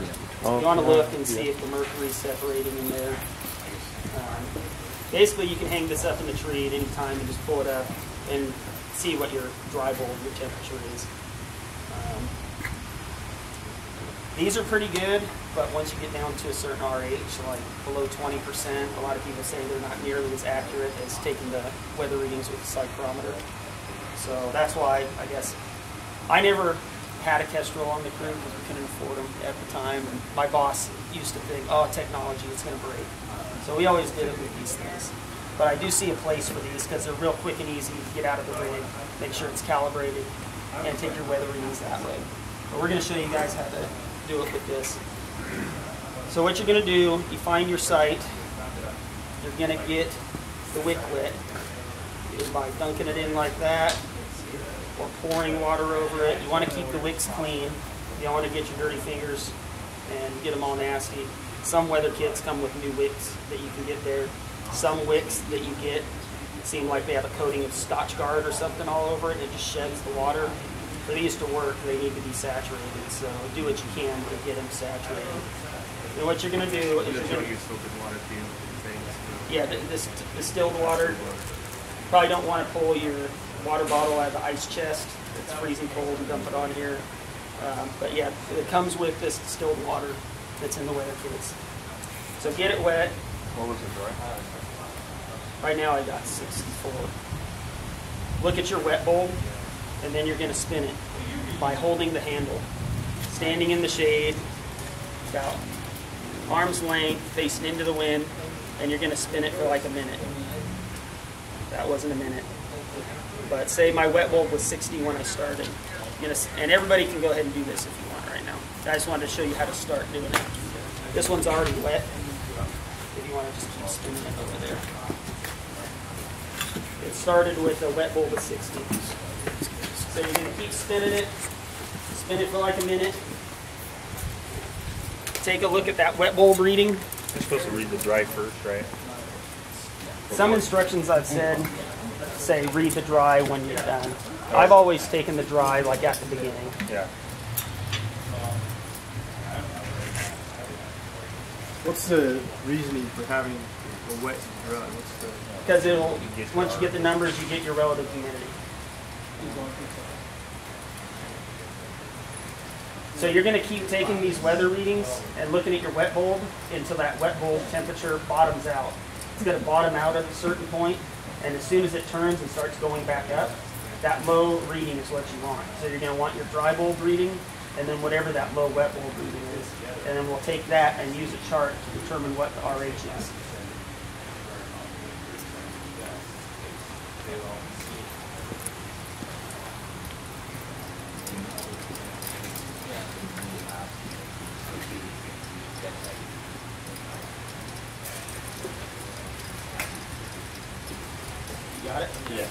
chart. You want to look and see if the mercury is separating in there. Basically, you can hang this up in the tree at any time and just pull it up and see what your dry bulb, your temperature is. These are pretty good, but once you get down to a certain RH, like below 20%, a lot of people say they're not nearly as accurate as taking the weather readings with the psychrometer. So that's why, I guess, I never had a Kestrel on the crew because we couldn't afford them at the time. And my boss used to think, oh, technology, it's going to break. So we always did it with these things. But I do see a place for these because they're real quick and easy to get out of the rig, make sure it's calibrated, and take your weather readings that way. But we're going to show you guys how to do it with this. So what you're going to do, you find your site, you're going to get the wick wet either by dunking it in like that or pouring water over it. You want to keep the wicks clean. You don't want to get your dirty fingers and get them all nasty. Some weather kits come with new wicks that you can get there. Some wicks that you get seem like they have a coating of Scotch Guard or something all over it and it just sheds the water. For these to work, they need to be saturated, so do what you can to get them saturated. And what you're going to do is you're going to use filtered water too. Yeah, this distilled water. Probably don't want to pull your water bottle out of the ice chest. It's freezing cold and dump it on here. But yeah, it comes with this distilled water that's in the weather kits. So get it wet. What was it dry? Right now I got 64. Look at your wet bulb, and then you're going to spin it by holding the handle. Standing in the shade, about arm's length, facing into the wind, and you're going to spin it for like a minute. That wasn't a minute. But say my wet bulb was 60 when I started. And everybody can go ahead and do this if you want right now. I just wanted to show you how to start doing it. This one's already wet. If you want to just keep spinning it over there. It started with a wet bulb of 60. So you're going to keep spinning it. Spin it for like a minute. Take a look at that wet bulb reading. You're supposed to read the dry first, right? Some instructions I've said say read the dry when you're done. I've always taken the dry like at the beginning. Yeah. What's the reasoning for having a wet and dry? Because it'll, once you get the numbers, you get your relative humidity. So you're going to keep taking these weather readings and looking at your wet bulb until that wet bulb temperature bottoms out. It's going to bottom out at a certain point, and as soon as it turns and starts going back up, that low reading is what you want. So you're going to want your dry bulb reading, and then whatever that low wet bulb reading is. And then we'll take that and use a chart to determine what the RH is. Got it? Yeah.